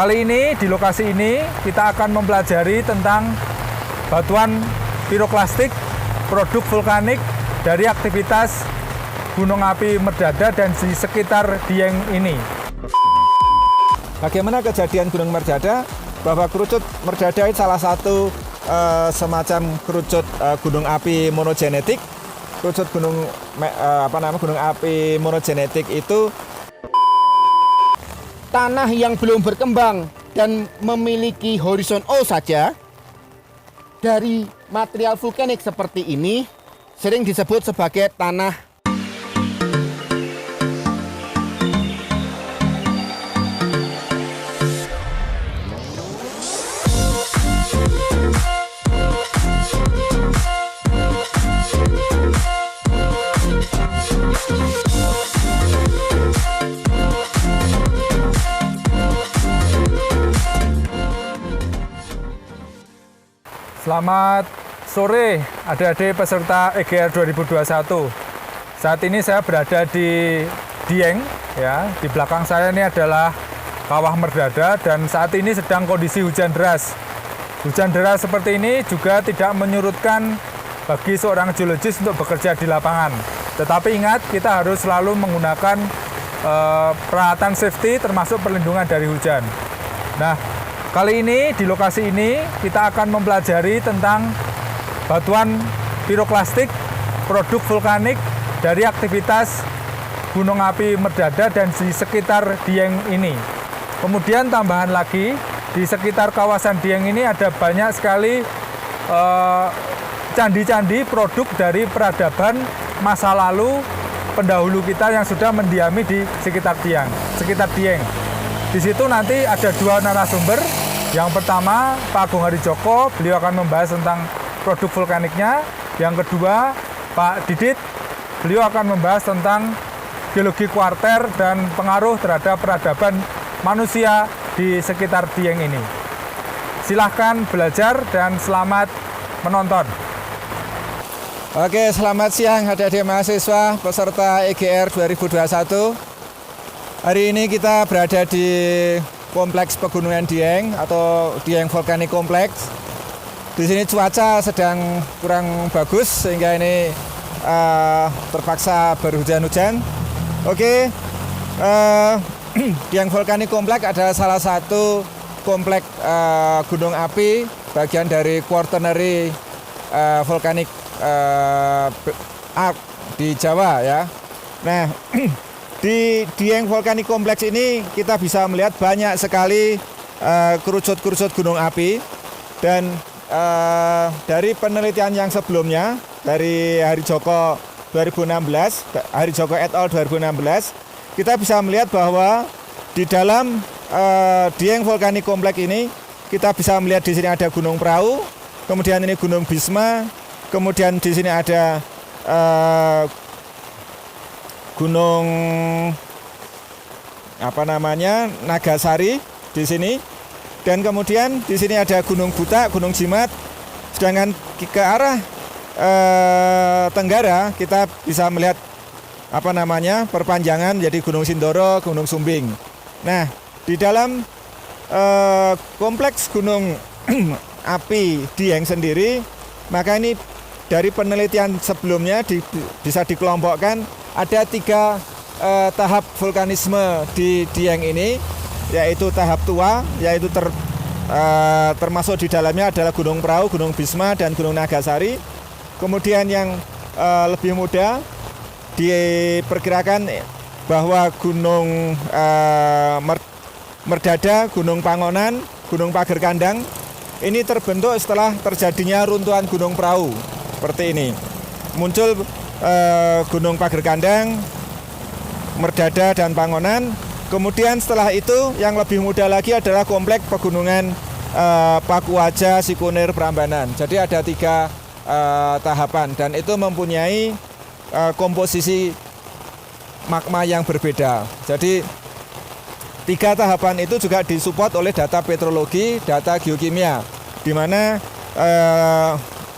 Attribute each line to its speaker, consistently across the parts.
Speaker 1: kali ini di lokasi ini kita akan mempelajari tentang batuan piroklastik, produk vulkanik dari aktivitas gunung api Merdada dan di sekitar Dieng ini.
Speaker 2: Bagaimana kejadian Gunung Merdada? Bahwa kerucut Merdada itu salah satu semacam kerucut gunung api monogenetik. Kerucut gunung api monogenetik itu
Speaker 3: tanah yang belum berkembang dan memiliki horizon O saja dari material vulkanik seperti ini sering disebut sebagai tanah.
Speaker 1: Selamat sore adik-adik peserta EGR 2021. Saat ini saya berada di Dieng, ya. Di belakang saya ini adalah Kawah Merdada dan saat ini sedang kondisi hujan deras. Hujan deras seperti ini juga tidak menyurutkan bagi seorang geologis untuk bekerja di lapangan. Tetapi ingat, kita harus selalu menggunakan peralatan safety termasuk perlindungan dari hujan. Nah, kali ini di lokasi ini kita akan mempelajari tentang batuan piroklastik, produk vulkanik dari aktivitas gunung api Merdada dan di sekitar Dieng ini. Kemudian tambahan lagi, di sekitar kawasan Dieng ini ada banyak sekali candi-candi produk dari peradaban masa lalu pendahulu kita yang sudah mendiami di sekitar Dieng. Di situ nanti ada dua narasumber. Yang pertama, Pak Agung Harijoko, beliau akan membahas tentang produk vulkaniknya. Yang kedua, Pak Didit, beliau akan membahas tentang geologi kuarter dan pengaruh terhadap peradaban manusia di sekitar Dieng ini. Silahkan belajar dan selamat menonton.
Speaker 2: Oke, selamat siang adik-adik mahasiswa peserta EGR 2021. Hari ini kita berada di Kompleks Pegunungan Dieng atau Dieng Volcanic Complex. Di sini cuaca sedang kurang bagus sehingga ini terpaksa berhujan-hujan. Oke, Dieng Volcanic Complex adalah salah satu kompleks gunung api bagian dari Quaternary Volcanic Arc di Jawa, ya. Nah, di Dieng Volcanic Complex ini kita bisa melihat banyak sekali kerucut-kerucut gunung api dan dari penelitian yang sebelumnya dari Harijoko 2016, Harijoko et al 2016, kita bisa melihat bahwa di dalam Dieng Volcanic Complex ini kita bisa melihat di sini ada Gunung Prau, kemudian ini Gunung Bisma, kemudian di sini ada Gunung Nagasari di sini, dan kemudian di sini ada Gunung Buta, Gunung Jimat. Sedangkan ke arah tenggara kita bisa melihat perpanjangan jadi Gunung Sindoro, Gunung Sumbing. Nah, di dalam kompleks gunung api Dieng sendiri, maka ini dari penelitian sebelumnya bisa dikelompokkan ada 3 tahap vulkanisme di Dieng ini, yaitu tahap tua, yaitu termasuk di dalamnya adalah Gunung Prau, Gunung Bisma, dan Gunung Nagasari. Kemudian yang lebih muda diperkirakan bahwa Gunung Merdada, Gunung Pangonan, Gunung Pager Kandang ini terbentuk setelah terjadinya runtuhan Gunung Prau. Seperti ini, muncul Gunung Pager Kandang, Merdada, dan Pangonan. Kemudian setelah itu yang lebih muda lagi adalah kompleks pegunungan Pakuaja, Sikunir, Prambanan. Jadi ada 3 tahapan dan itu mempunyai komposisi magma yang berbeda. Jadi 3 tahapan itu juga disupport oleh data petrologi, data geokimia, di mana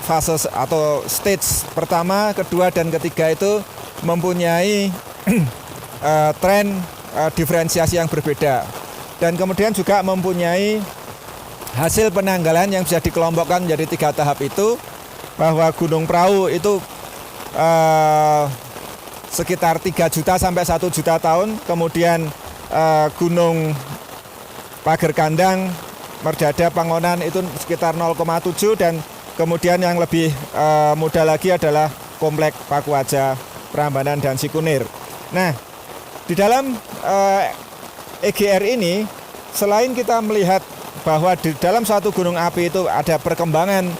Speaker 2: fase atau stage pertama, kedua, dan ketiga itu mempunyai tren diferensiasi yang berbeda. dan kemudian juga mempunyai hasil penanggalan yang bisa dikelompokkan menjadi 3 tahap itu, bahwa Gunung Prau itu sekitar 3 juta sampai 1 juta tahun, kemudian Gunung Pager Kandang, Merdada, Pangonan itu sekitar 0,7, dan kemudian yang lebih muda lagi adalah Komplek Pakuaja, Prambanan, dan Sikunir. Nah, di dalam EGR ini, selain kita melihat bahwa di dalam suatu gunung api itu ada perkembangan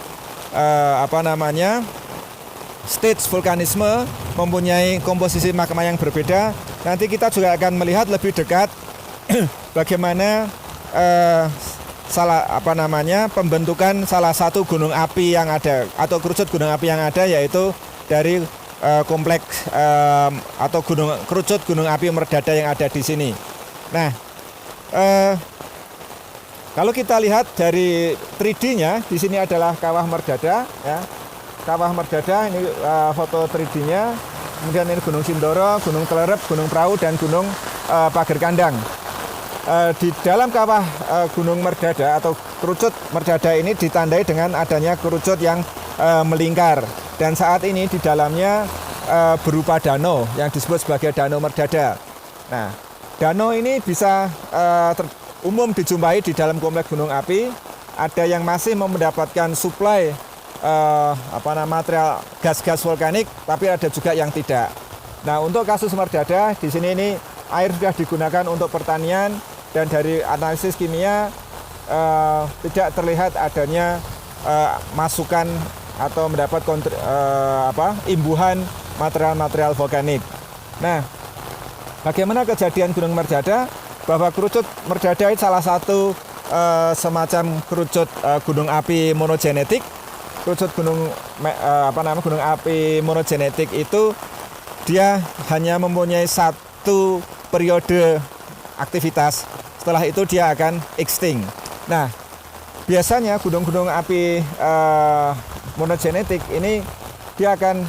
Speaker 2: stage vulkanisme, mempunyai komposisi magma yang berbeda, nanti kita juga akan melihat lebih dekat bagaimana pembentukan salah satu gunung api yang ada atau kerucut gunung api yang ada, yaitu dari kompleks atau kerucut gunung api Merdada yang ada di sini. Nah, kalau kita lihat dari 3D-nya, di sini adalah Kawah Merdada, ya. Kawah Merdada ini foto 3D-nya. Kemudian ini Gunung Sindoro, Gunung Kelerep, Gunung Prau, dan Gunung Pager Kandang. Di dalam kawah Gunung Merdada atau kerucut Merdada ini ditandai dengan adanya kerucut yang melingkar, dan saat ini di dalamnya berupa danau yang disebut sebagai Danau Merdada. Nah, danau ini bisa umum dijumpai di dalam kompleks gunung api. Ada yang masih mendapatkan suplai material gas-gas vulkanik, tapi ada juga yang tidak. Nah, untuk kasus Merdada di sini ini air sudah digunakan untuk pertanian, dan dari analisis kimia tidak terlihat adanya masukan atau mendapat imbuhan material-material vulkanik. Nah, bagaimana kejadian Gunung Merdada? Bahwa kerucut Merdada itu salah satu semacam kerucut gunung api monogenetik. Kerucut gunung api monogenetik itu dia hanya mempunyai satu periode aktivitas. Setelah itu dia akan extinct. Nah, biasanya gunung-gunung api monogenetik ini dia akan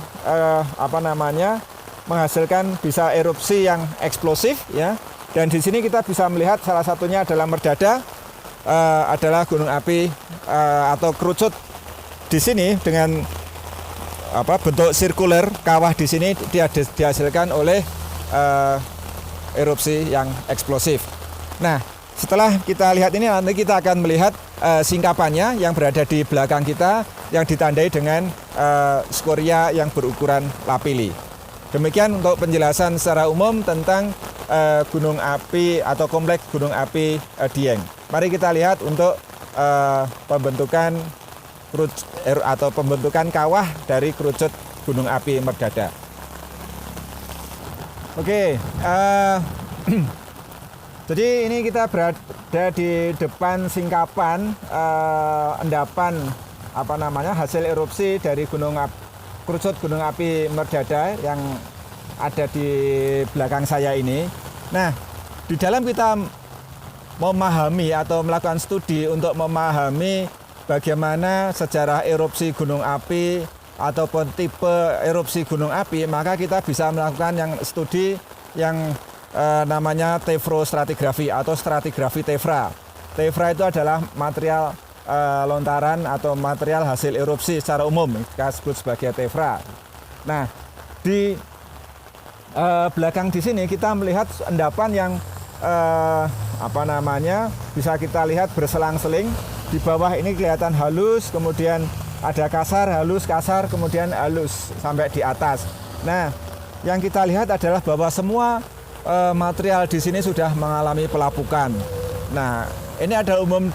Speaker 2: menghasilkan bisa erupsi yang eksplosif, ya. Dan di sini kita bisa melihat salah satunya adalah Merdada, adalah gunung api atau kerucut di sini dengan bentuk sirkuler. Kawah di sini dia dihasilkan oleh erupsi yang eksplosif. Nah, setelah kita lihat ini, nanti kita akan melihat singkapannya yang berada di belakang kita yang ditandai dengan skoria yang berukuran lapili. Demikian untuk penjelasan secara umum tentang gunung api atau kompleks gunung api Dieng. Mari kita lihat untuk pembentukan pembentukan kawah dari kerucut gunung api Merdada. Oke, jadi ini kita berada di depan singkapan endapan hasil erupsi dari kerucut gunung api Merdada yang ada di belakang saya ini. Nah, di dalam kita memahami atau melakukan studi untuk memahami bagaimana sejarah erupsi gunung api ataupun tipe erupsi gunung api, maka kita bisa melakukan yang studi yang namanya tefrostratigrafi atau stratigrafi tefra. Tefra itu adalah material lontaran atau material hasil erupsi secara umum, kita sebut sebagai tefra. Nah, di belakang di sini kita melihat endapan yang bisa kita lihat berselang-seling. Di bawah ini kelihatan halus, kemudian ada kasar, halus, kasar, kemudian halus sampai di atas. Nah, yang kita lihat adalah bahwa semua material di sini sudah mengalami pelapukan. Nah, ini adalah umum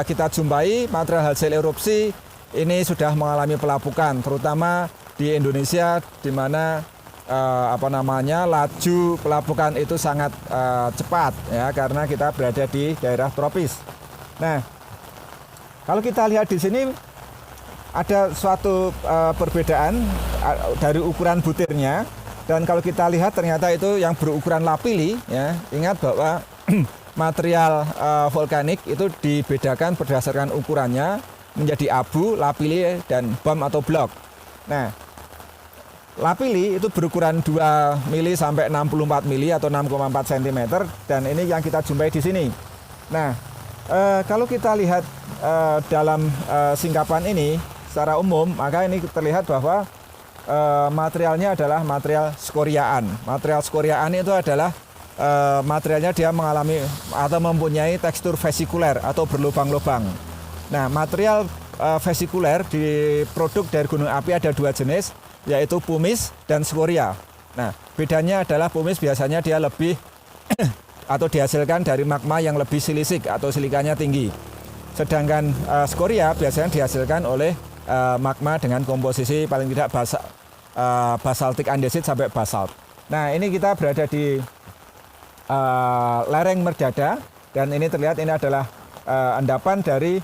Speaker 2: kita jumpai material hasil erupsi ini sudah mengalami pelapukan, terutama di Indonesia, di mana laju pelapukan itu sangat cepat, ya, karena kita berada di daerah tropis. Nah, kalau kita lihat di sini ada suatu perbedaan dari ukuran butirnya, dan kalau kita lihat ternyata itu yang berukuran lapili, ya. Ingat bahwa material vulkanik itu dibedakan berdasarkan ukurannya menjadi abu, lapili, dan bom atau blok. Nah, lapili itu berukuran 2 mili sampai 64 mili atau 6,4 cm, dan ini yang kita jumpai di sini. Nah, kalau kita lihat dalam singkapan ini secara umum, maka ini terlihat bahwa materialnya adalah material skoriaan. Material skoriaan itu adalah materialnya dia mengalami atau mempunyai tekstur vesikuler atau berlubang-lubang. Nah, material vesikuler di produk dari gunung api ada dua jenis, yaitu pumice dan skoria. Nah, bedanya adalah pumice biasanya dia lebih atau dihasilkan dari magma yang lebih silisik atau silikanya tinggi. Sedangkan skoria biasanya dihasilkan oleh magma dengan komposisi paling tidak basaltik andesit sampai basalt. Nah, ini kita berada di lereng Merdada, dan ini terlihat ini adalah endapan dari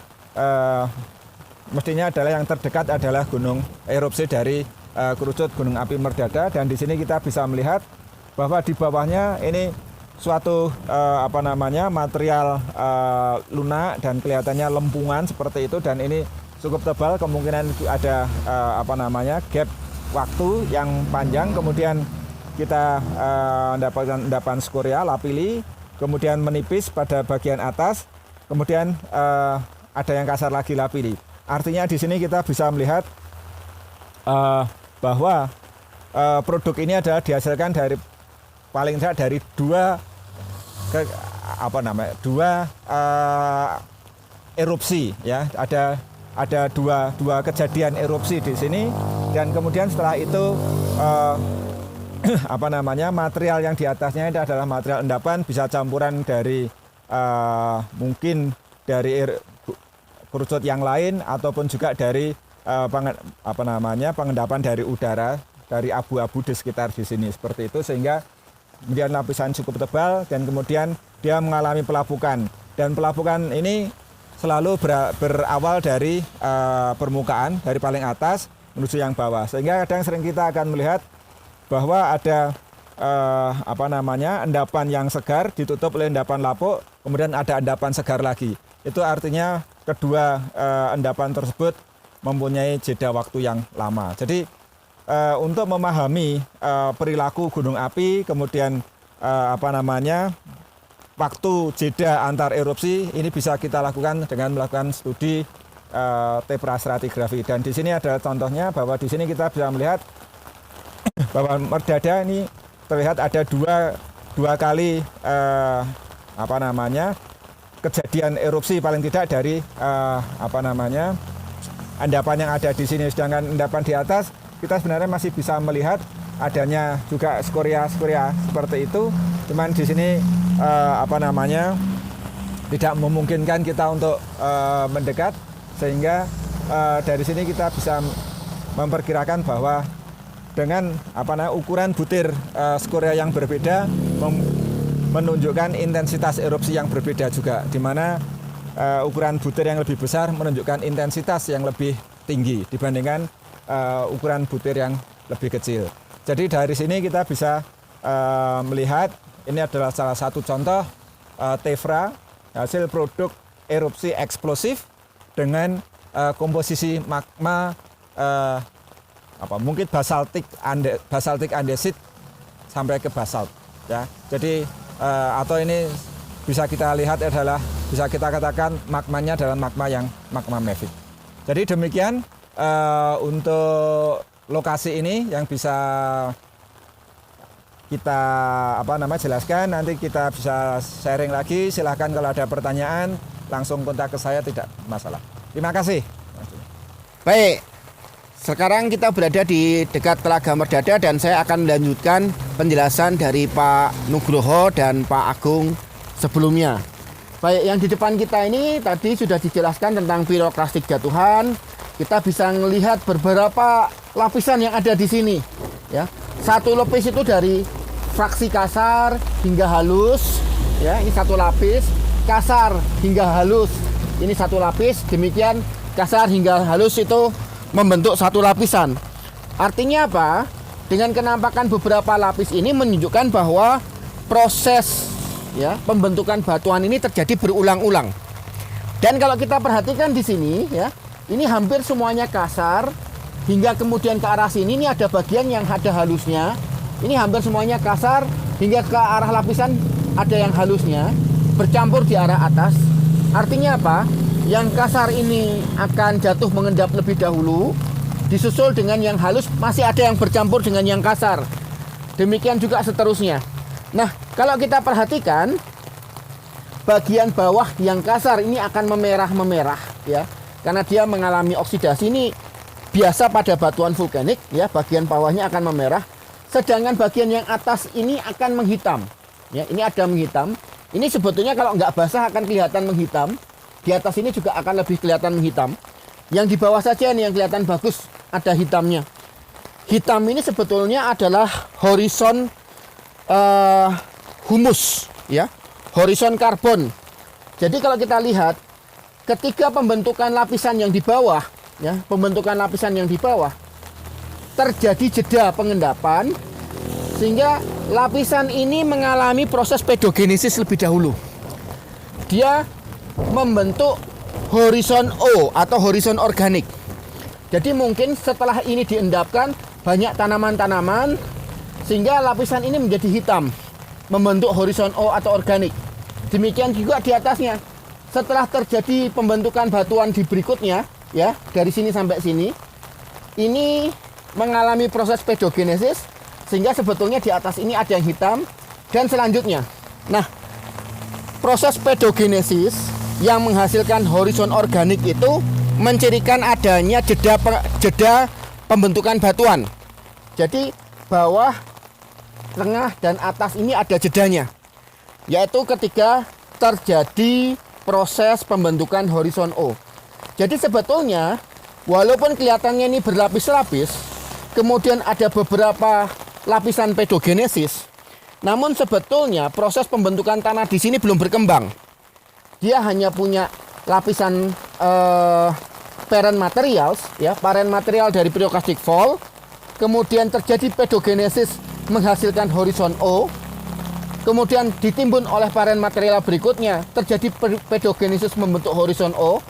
Speaker 2: mestinya adalah yang terdekat adalah gunung erupsi dari kerucut gunung api Merdada, dan di sini kita bisa melihat bahwa di bawahnya ini suatu material lunak dan kelihatannya lempungan seperti itu, dan ini cukup tebal, kemungkinan ada gap waktu yang panjang. Kemudian kita mendapatkan endapan skoria lapili, kemudian menipis pada bagian atas, kemudian ada yang kasar lagi lapili. Artinya di sini kita bisa melihat bahwa produk ini adalah dihasilkan dari paling tidak dari dua erupsi, ya. Ada dua kejadian erupsi di sini, dan kemudian setelah itu material yang di atasnya itu adalah material endapan, bisa campuran dari mungkin dari kerucut yang lain ataupun juga dari pengendapan dari udara, dari abu-abu di sekitar di sini seperti itu, sehingga kemudian lapisan cukup tebal, dan kemudian dia mengalami pelapukan, dan pelapukan ini selalu berawal dari permukaan, dari paling atas menuju yang bawah, sehingga kadang sering kita akan melihat bahwa ada endapan yang segar ditutup oleh endapan lapuk, kemudian ada endapan segar lagi. Itu artinya kedua endapan tersebut mempunyai jeda waktu yang lama. Jadi untuk memahami perilaku gunung api, kemudian waktu jeda antar erupsi, ini bisa kita lakukan dengan melakukan studi teprastratigrafi. Dan di sini ada contohnya, bahwa di sini kita bisa melihat bahwa Merdada ini terlihat ada dua kali kejadian erupsi paling tidak dari endapan yang ada di sini. Sedangkan endapan di atas kita sebenarnya masih bisa melihat adanya juga skoria seperti itu. Cuman di sini tidak memungkinkan kita untuk mendekat, sehingga dari sini kita bisa memperkirakan bahwa dengan ukuran butir skoria yang berbeda menunjukkan intensitas erupsi yang berbeda juga, di mana ukuran butir yang lebih besar menunjukkan intensitas yang lebih tinggi dibandingkan ukuran butir yang lebih kecil. Jadi dari sini kita bisa melihat ini adalah salah satu contoh tefra, hasil produk erupsi eksplosif dengan komposisi magma mungkin basaltik andesit sampai ke basalt, ya. Jadi atau ini bisa kita lihat adalah, bisa kita katakan magmanya adalah magma mafic. Jadi demikian untuk lokasi ini yang bisa kita jelaskan. Nanti kita bisa sharing lagi. Silahkan kalau ada pertanyaan langsung kontak ke saya, tidak masalah. Terima kasih.
Speaker 3: Baik, sekarang kita berada di dekat Telaga Merdada, dan saya akan melanjutkan penjelasan dari Pak Nugroho dan Pak Agung sebelumnya. Baik, yang di depan kita ini tadi sudah dijelaskan tentang piroklastik jatuhan. Kita bisa melihat beberapa lapisan yang ada di sini, ya. Satu lapis itu dari fraksi kasar hingga halus, ya. Ini satu lapis, kasar hingga halus. Ini satu lapis, demikian kasar hingga halus itu membentuk satu lapisan. Artinya apa? Dengan kenampakan beberapa lapis ini menunjukkan bahwa proses, ya, pembentukan batuan ini terjadi berulang-ulang. Dan kalau kita perhatikan di sini, ya, ini hampir semuanya kasar hingga kemudian ke arah sini ini ada bagian yang ada halusnya. Ini hampir semuanya kasar hingga ke arah lapisan ada yang halusnya. bercampur di arah atas. Artinya apa? Yang kasar ini akan jatuh mengendap lebih dahulu, disusul dengan yang halus, masih ada yang bercampur dengan yang kasar. Demikian juga seterusnya. Nah, kalau kita perhatikan, bagian bawah yang kasar ini akan memerah-memerah ya, karena dia mengalami oksidasi. Ini biasa pada batuan vulkanik ya, bagian bawahnya akan memerah, sedangkan bagian yang atas ini akan menghitam. Ya, ini ada menghitam. Ini sebetulnya kalau nggak basah akan kelihatan menghitam. Di atas ini juga akan lebih kelihatan menghitam. Yang di bawah saja nih yang kelihatan bagus, ada hitamnya. Hitam ini sebetulnya adalah horizon humus, ya, horizon karbon. Jadi kalau kita lihat, ketika pembentukan lapisan yang di bawah, ya, pembentukan lapisan yang di bawah, terjadi jeda pengendapan, sehingga lapisan ini mengalami proses pedogenesis lebih dahulu. Dia membentuk horizon O atau horizon organik. Jadi mungkin setelah ini diendapkan banyak tanaman-tanaman sehingga lapisan ini menjadi hitam, membentuk horizon O atau organik. Demikian juga di atasnya. Setelah terjadi pembentukan batuan di berikutnya, ya, dari sini sampai sini, ini mengalami proses pedogenesis sehingga sebetulnya di atas ini ada yang hitam dan selanjutnya. Nah, proses pedogenesis yang menghasilkan horizon organik itu mencirikan adanya jeda pembentukan batuan. Jadi bawah, tengah, dan atas ini ada jedanya, yaitu ketika terjadi proses pembentukan horizon O. Jadi sebetulnya walaupun kelihatannya ini berlapis-lapis, kemudian ada beberapa lapisan pedogenesis, namun sebetulnya proses pembentukan tanah di sini belum berkembang. Dia hanya punya lapisan parent materials, ya, parent material dari pyroclastic fall. Kemudian terjadi pedogenesis menghasilkan horizon O. Kemudian ditimbun oleh parent material berikutnya, terjadi pedogenesis membentuk horizon O.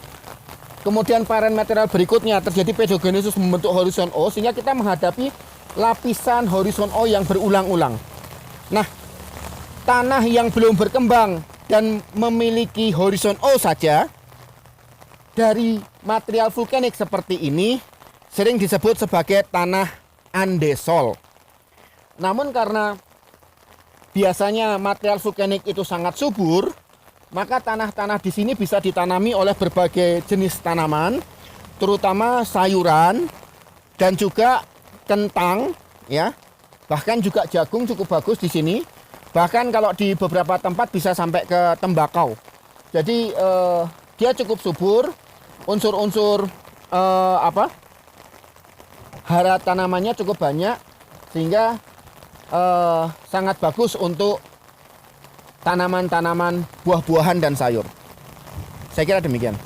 Speaker 3: Kemudian parent material berikutnya terjadi pedogenesis membentuk horizon O, sehingga kita menghadapi lapisan horizon O yang berulang-ulang. Nah, tanah yang belum berkembang dan memiliki horizon O saja dari material vulkanik seperti ini sering disebut sebagai tanah andesol. Namun karena biasanya material vulkanik itu sangat subur, maka tanah-tanah di sini bisa ditanami oleh berbagai jenis tanaman, terutama sayuran dan juga kentang, ya. Bahkan juga jagung cukup bagus di sini. Bahkan kalau di beberapa tempat bisa sampai ke tembakau. Jadi dia cukup subur, unsur-unsur hara tanamannya cukup banyak, sehingga sangat bagus untuk tanaman-tanaman buah-buahan dan sayur. Saya kira demikian.